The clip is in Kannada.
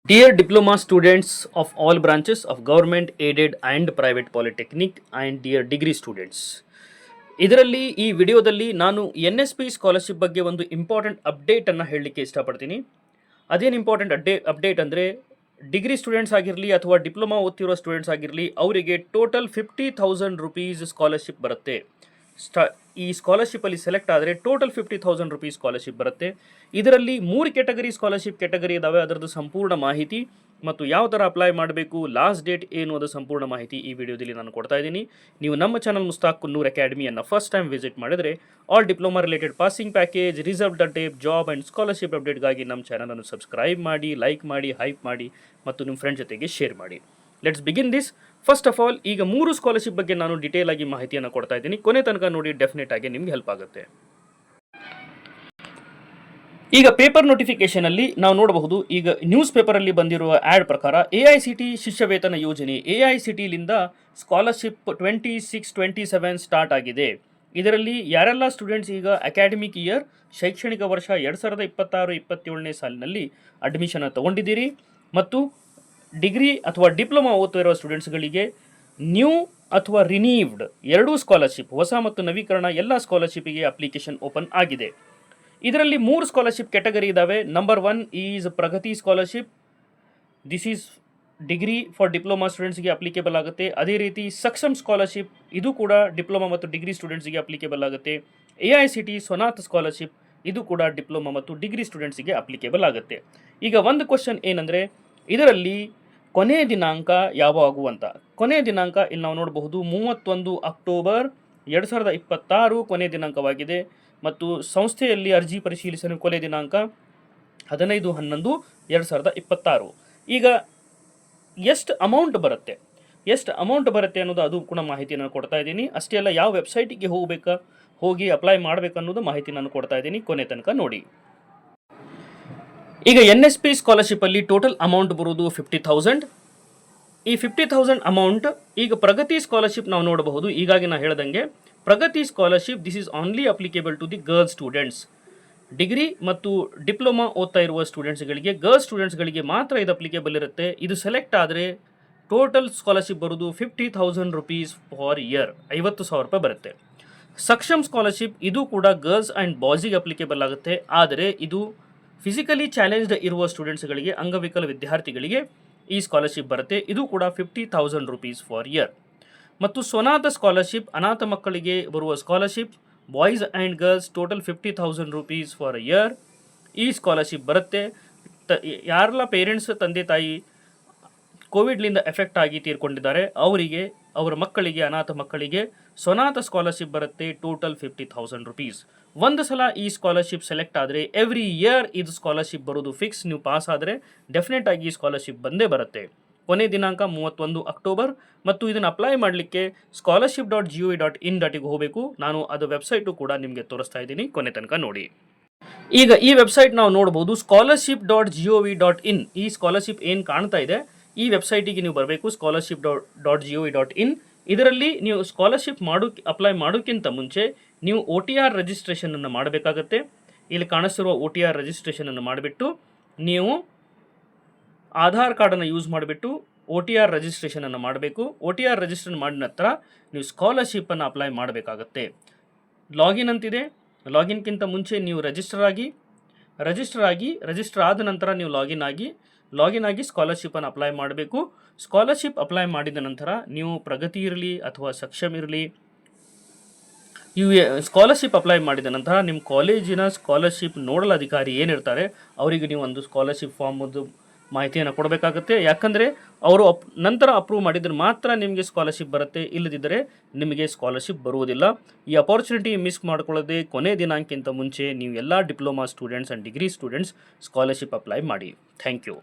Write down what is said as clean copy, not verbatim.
Dear diploma students of all branches of government, aided and private polytechnic and dear degree students. ಇದರಲ್ಲಿ ಈ ವಿಡಿಯೋದಲ್ಲಿ ನಾನು NSP ಸ್ಕಾಲರ್ಶಿಪ್ ಬಗ್ಗೆ ಒಂದು ಇಂಪಾರ್ಟೆಂಟ್ ಅಪ್ಡೇಟ್ ಅನ್ನು ಹೇಳಲಿಕ್ಕೆ ಇಷ್ಟಪಡ್ತೀನಿ. ಅದೇನು ಇಂಪಾರ್ಟೆಂಟ್ ಅಪ್ಡೇಟ್ ಅಂದರೆ ಡಿಗ್ರಿ ಸ್ಟೂಡೆಂಟ್ಸ್ ಆಗಿರಲಿ ಅಥವಾ ಡಿಪ್ಲೊಮಾ ಓದ್ತಿರೋ ಸ್ಟೂಡೆಂಟ್ಸ್ ಆಗಿರಲಿ ಅವರಿಗೆ ಟೋಟಲ್ 50,000 ರೂಪೀಸ್ ಸ್ಕಾಲರ್ಶಿಪ್ ಬರುತ್ತೆ. ಈ ಸ್ಕಾಲರ್ಶಿಪ್ಪಲ್ಲಿ ಸೆಲೆಕ್ಟ್ ಆದರೆ ಟೋಟಲ್ 50,000 ರೂಪೀಸ್ ಸ್ಕಾಲರ್ಶಿಪ್ ಬರುತ್ತೆ. ಇದರಲ್ಲಿ 3 ಕ್ಯಾಟಗರಿ ಸ್ಕಾಲರ್ಶಿಪ್ ಕ್ಯಾಟಗರಿ ಇದ್ದಾವೆ. ಅದರದ್ದು ಸಂಪೂರ್ಣ ಮಾಹಿತಿ ಮತ್ತು ಯಾವ ಥರ ಅಪ್ಲೈ ಮಾಡಬೇಕು, ಲಾಸ್ಟ್ ಡೇಟ್ ಏನು ಅದರ ಸಂಪೂರ್ಣ ಮಾಹಿತಿ ಈ ವಿಡಿಯೋದಲ್ಲಿ ನಾನು ಕೊಡ್ತಾ ಇದ್ದೀನಿ. ನೀವು ನಮ್ಮ ಚಾನಲ್ ಮುಸ್ತಾಕ್ ಕುನ್ನೂರ್ ಅಕಾಡೆಮಿಯನ್ನು ಫಸ್ಟ್ ಟೈಮ್ ವಿಸಿಟ್ ಮಾಡಿದರೆ all diploma related passing package, reserved tape, job and scholarship ಅಪ್ಡೇಟ್ಗಾಗಿ ನಮ್ಮ ಚಾನಲನ್ನು ಸಬ್ಸ್ಕ್ರೈಬ್ ಮಾಡಿ, ಲೈಕ್ ಮಾಡಿ, ಹೈಪ್ ಮಾಡಿ ಮತ್ತು ನಿಮ್ಮ ಫ್ರೆಂಡ್ ಜೊತೆಗೆ ಶೇರ್ ಮಾಡಿ. Let's begin this. First of all, ಈಗ 3 ಸ್ಕಾಲರ್ಶಿಪ್ ಬಗ್ಗೆ ನಾನು ಡಿಟೇಲ್ ಆಗಿ ಮಾಹಿತಿಯನ್ನು ಕೊಡ್ತಾ ಇದ್ದೀನಿ. ಕೊನೆ ತನಕ ನೋಡಿ, ಡೆಫಿನೆಟ್ ಆಗಿ ನಿಮ್ಗೆ ಹೆಲ್ಪ್ ಆಗುತ್ತೆ. ಈಗ ಪೇಪರ್ ನೋಟಿಫಿಕೇಶನ್ ಅಲ್ಲಿ ನಾವು ನೋಡಬಹುದು. ಈಗ ನ್ಯೂಸ್ ಪೇಪರ್ ಅಲ್ಲಿ ಬಂದಿರುವ ಆಡ್ ಪ್ರಕಾರ AICT ಶಿಷ್ಯ ವೇತನ ಯೋಜನೆ AICT ಲಿಂದ ಸ್ಕಾಲರ್ಶಿಪ್ 26-27 ಸ್ಟಾರ್ಟ್ ಆಗಿದೆ. ಇದರಲ್ಲಿ ಯಾರೆಲ್ಲ ಸ್ಟೂಡೆಂಟ್ಸ್ ಈಗ ಅಕಾಡೆಮಿಕ್ ಇಯರ್ ಶೈಕ್ಷಣಿಕ ವರ್ಷ 2026-27ನೇ ಸಾಲಿನಲ್ಲಿ ಅಡ್ಮಿಷನ್ ತಗೊಂಡಿದ್ದೀರಿ ಮತ್ತು ಡಿಗ್ರಿ ಅಥವಾ ಡಿಪ್ಲೊಮಾ ಓದ್ತಾ ಇರುವ ಸ್ಟೂಡೆಂಟ್ಸ್ಗಳಿಗೆ ನ್ಯೂ ಅಥವಾ ರಿನೀವ್ಡ್ ಎರಡೂ ಸ್ಕಾಲರ್ಶಿಪ್, ಹೊಸ ಮತ್ತು ನವೀಕರಣ ಎಲ್ಲ ಸ್ಕಾಲರ್ಶಿಪ್ಗೆ ಅಪ್ಲಿಕೇಶನ್ ಓಪನ್ ಆಗಿದೆ. ಇದರಲ್ಲಿ 3 ಸ್ಕಾಲರ್ಶಿಪ್ ಕ್ಯಾಟಗರಿ ಇದ್ದಾವೆ. Number 1 is Pragati scholarship. This is degree for diploma ಸ್ಟೂಡೆಂಟ್ಸ್ಗೆ ಅಪ್ಲಿಕೇಬಲ್ ಆಗುತ್ತೆ. ಅದೇ ರೀತಿ ಸಕ್ಷಮ್ ಸ್ಕಾಲರ್ಶಿಪ್, ಇದು ಕೂಡ ಡಿಪ್ಲೊಮಾ ಮತ್ತು ಡಿಗ್ರಿ ಸ್ಟೂಡೆಂಟ್ಸ್ಗೆ ಅಪ್ಲಿಕೇಬಲ್ ಆಗುತ್ತೆ. AICT ಸ್ವನಾಥ್ ಸ್ಕಾಲರ್ಶಿಪ್, ಇದು ಕೂಡ ಡಿಪ್ಲೊಮಾ ಮತ್ತು ಡಿಗ್ರಿ ಸ್ಟೂಡೆಂಟ್ಸ್ಗೆ ಅಪ್ಲಿಕೇಬಲ್ ಆಗುತ್ತೆ. ಈಗ ಒಂದು ಕ್ವಶನ್ ಏನಂದರೆ, ಇದರಲ್ಲಿ ಕೊನೆಯ ದಿನಾಂಕ ಯಾವಾಗು ಅಂತ. ಕೊನೆಯ ದಿನಾಂಕ ಇಲ್ಲಿ ನಾವು ನೋಡಬಹುದು 31 ಅಕ್ಟೋಬರ್ 2026 ಕೊನೆಯ ದಿನಾಂಕವಾಗಿದೆ ಮತ್ತು ಸಂಸ್ಥೆಯಲ್ಲಿ ಅರ್ಜಿ ಪರಿಶೀಲಿಸಲು ಕೊನೆಯ ದಿನಾಂಕ 15/11/2026. ಈಗ ಎಷ್ಟು ಅಮೌಂಟ್ ಬರುತ್ತೆ ಅನ್ನೋದು ಅದು ಕೂಡ ಮಾಹಿತಿ ನಾನು ಕೊಡ್ತಾ ಇದ್ದೀನಿ. ಅಷ್ಟೇ ಅಲ್ಲ, ಯಾವ ವೆಬ್ಸೈಟಿಗೆ ಹೋಗಿ ಅಪ್ಲೈ ಮಾಡಬೇಕು ಅನ್ನೋದು ಮಾಹಿತಿ ನಾನು ಕೊಡ್ತಾ ಇದ್ದೀನಿ. ಕೊನೆ ತನಕ ನೋಡಿ. ಈಗ NSP ಸ್ಕಾಲರ್ಶಿಪ್ಪಲ್ಲಿ ಟೋಟಲ್ ಅಮೌಂಟ್ ಬರೋದು 50,000. ಈ 50,000 ಅಮೌಂಟ್ ಈಗ ಪ್ರಗತಿ ಸ್ಕಾಲರ್ಶಿಪ್ ನಾವು ನೋಡಬಹುದು. ಈಗಾಗಿ ನಾನು ಹೇಳ್ದಂಗೆ Pragati scholarship this is only applicable to the girls students. Degree ಮತ್ತು ಡಿಪ್ಲೊಮಾ ಓದ್ತಾ ಇರುವ ಸ್ಟೂಡೆಂಟ್ಸ್ಗಳಿಗೆ, ಗರ್ಲ್ಸ್ ಸ್ಟೂಡೆಂಟ್ಸ್ಗಳಿಗೆ ಮಾತ್ರ ಇದು ಅಪ್ಲಿಕೇಬಲ್ ಇರುತ್ತೆ. ಇದು ಸೆಲೆಕ್ಟ್ ಆದರೆ ಟೋಟಲ್ ಸ್ಕಾಲರ್ಶಿಪ್ ಬರೋದು 50,000 ರೂಪೀಸ್ ಫಾರ್ ಇಯರ್, 50,000 ರೂಪಾಯಿ ಬರುತ್ತೆ. ಸಕ್ಷಮ್ ಸ್ಕಾಲರ್ಶಿಪ್, ಇದು ಕೂಡ ಗರ್ಲ್ಸ್ ಆ್ಯಂಡ್ ಬಾಯ್ಸಿಗೆ ಅಪ್ಲಿಕೇಬಲ್ ಆಗುತ್ತೆ. ಆದರೆ ಇದು ಫಿಸಿಕಲಿ ಚಾಲೆಂಜ್ಡ್ ಇರುವ ಸ್ಟೂಡೆಂಟ್ಸ್ಗಳಿಗೆ, ಅಂಗವಿಕಲ ವಿದ್ಯಾರ್ಥಿಗಳಿಗೆ ಈ ಸ್ಕಾಲರ್ಶಿಪ್ ಬರುತ್ತೆ. ಇದು ಕೂಡ 50,000 ರೂಪೀಸ್ ಫಾರ್ ಇಯರ್. ಮತ್ತು ಸ್ವನಾಥ ಸ್ಕಾಲರ್ಶಿಪ್, ಅನಾಥ ಮಕ್ಕಳಿಗೆ ಬರುವ scholarship, boys and girls, total 50,000 rupees for year ಈ ಸ್ಕಾಲರ್ಶಿಪ್ ಬರುತ್ತೆ. ಯಾರೆಲ್ಲ ಪೇರೆಂಟ್ಸ್, ತಂದೆ ತಾಯಿ ಕೋವಿಡ್ಲಿಂದ ಎಫೆಕ್ಟ್ ಆಗಿ ತೀರ್ಕೊಂಡಿದ್ದಾರೆ ಅವರಿಗೆ, ಅವರ ಮಕ್ಕಳಿಗೆ, ಅನಾಥ ಮಕ್ಕಳಿಗೆ ಸ್ವನಾಥ ಸ್ಕಾಲರ್ಶಿಪ್ ಬರುತ್ತೆ. Total 50,000 rupees. ಒಂದು ಸಲ ಈ ಸ್ಕಾಲರ್ಶಿಪ್ ಸೆಲೆಕ್ಟ್ ಆದರೆ ಎವ್ರಿ ಇಯರ್ ಇದು ಸ್ಕಾಲರ್ಶಿಪ್ ಬರೋದು ಫಿಕ್ಸ್. ನೀವು ಪಾಸ್ ಆದರೆ ಡೆಫಿನೆಟ್ ಆಗಿ ಈ ಸ್ಕಾಲರ್ಶಿಪ್ ಬಂದೇ ಬರುತ್ತೆ. ಕೊನೆ ದಿನಾಂಕ 31 ಅಕ್ಟೋಬರ್ ಮತ್ತು ಇದನ್ನು ಅಪ್ಲೈ ಮಾಡಲಿಕ್ಕೆ scholarship.gov.in ಹೋಗಬೇಕು. ನಾನು ಅದು ವೆಬ್ಸೈಟು ಕೂಡ ನಿಮಗೆ ತೋರಿಸ್ತಾ ಇದ್ದೀನಿ. ಕೊನೆ ತನಕ ನೋಡಿ. ಈಗ ಈ ವೆಬ್ಸೈಟ್ ನಾವು ನೋಡಬಹುದು, scholarship.gov.in. ಈ ಸ್ಕಾಲರ್ಶಿಪ್ ಏನು ಕಾಣ್ತಾ ಇದೆ, ಈ ವೆಬ್ಸೈಟಿಗೆ ನೀವು ಬರಬೇಕು, scholarship.gov.in. ಇದರಲ್ಲಿ ನೀವು ಸ್ಕಾಲರ್ಶಿಪ್ ಅಪ್ಲೈ ಮಾಡೋಕ್ಕಿಂತ ಮುಂಚೆ ನೀವು OTR ರಿಜಿಸ್ಟ್ರೇಷನನ್ನು ಮಾಡಬೇಕಾಗತ್ತೆ. ಇಲ್ಲಿ ಕಾಣಿಸಿರುವ OTR ರಿಜಿಸ್ಟ್ರೇಷನನ್ನು ಮಾಡಿಬಿಟ್ಟು ನೀವು ಆಧಾರ್ ಕಾರ್ಡನ್ನು ಯೂಸ್ ಮಾಡಿಬಿಟ್ಟು OTR ರಿಜಿಸ್ಟ್ರೇಷನನ್ನು ಮಾಡಬೇಕು. OTR ರಿಜಿಸ್ಟ್ರೇಷನ್ ಮಾಡಿದ ನಂತರ ನೀವು ಸ್ಕಾಲರ್ಶಿಪ್ಪನ್ನು ಅಪ್ಲೈ ಮಾಡಬೇಕಾಗತ್ತೆ. ಲಾಗಿನ್ ಅಂತಿದೆ. ಲಾಗಿನ್ಗಿಂತ ಮುಂಚೆ ನೀವು ರಿಜಿಸ್ಟರ್ ಆದ ನಂತರ ನೀವು ಲಾಗಿನ್ ಆಗಿ ಸ್ಕಾಲರ್ಶಿಪ್ಪನ್ನು ಅಪ್ಲೈ ಮಾಡಬೇಕು. ಸ್ಕಾಲರ್ಶಿಪ್ ಅಪ್ಲೈ ಮಾಡಿದ ನಂತರ ನೀವು ಪ್ರಗತಿ ಇರಲಿ ಅಥವಾ ಸಕ್ಷಮ್ ಇರಲಿ, ಸ್ಕಾಲರ್ಶಿಪ್ ಅಪ್ಲೈ ಮಾಡಿದ ನಂತರ ನಿಮ್ಮ ಕಾಲೇಜಿನ ಸ್ಕಾಲರ್ಶಿಪ್ ನೋಡಲ್ ಅಧಿಕಾರಿ ಏನಿರ್ತಾರೆ ಅವರಿಗೆ ನೀವು ಒಂದು ಸ್ಕಾಲರ್ಶಿಪ್ ಫಾರ್ಮದ್ದು ಮಾಹಿತಿಯನ್ನು ಕೊಡಬೇಕಾಗುತ್ತೆ. ಯಾಕಂದರೆ ಅವರು ನಂತರ ಅಪ್ರೂವ್ ಮಾಡಿದರೆ ಮಾತ್ರ ನಿಮಗೆ ಸ್ಕಾಲರ್ಶಿಪ್ ಬರುತ್ತೆ, ಇಲ್ಲದಿದ್ದರೆ ನಿಮಗೆ ಸ್ಕಾಲರ್ಶಿಪ್ ಬರುವುದಿಲ್ಲ. ಈ ಅಪಾರ್ಚುನಿಟಿ ಮಿಸ್ ಮಾಡ್ಕೊಳ್ಳದೆ ಕೊನೆ ದಿನಾಂಕಕ್ಕಿಂತ ಮುಂಚೆ ನೀವು ಎಲ್ಲ diploma students and degree students scholarship apply ಮಾಡಿ. Thank you.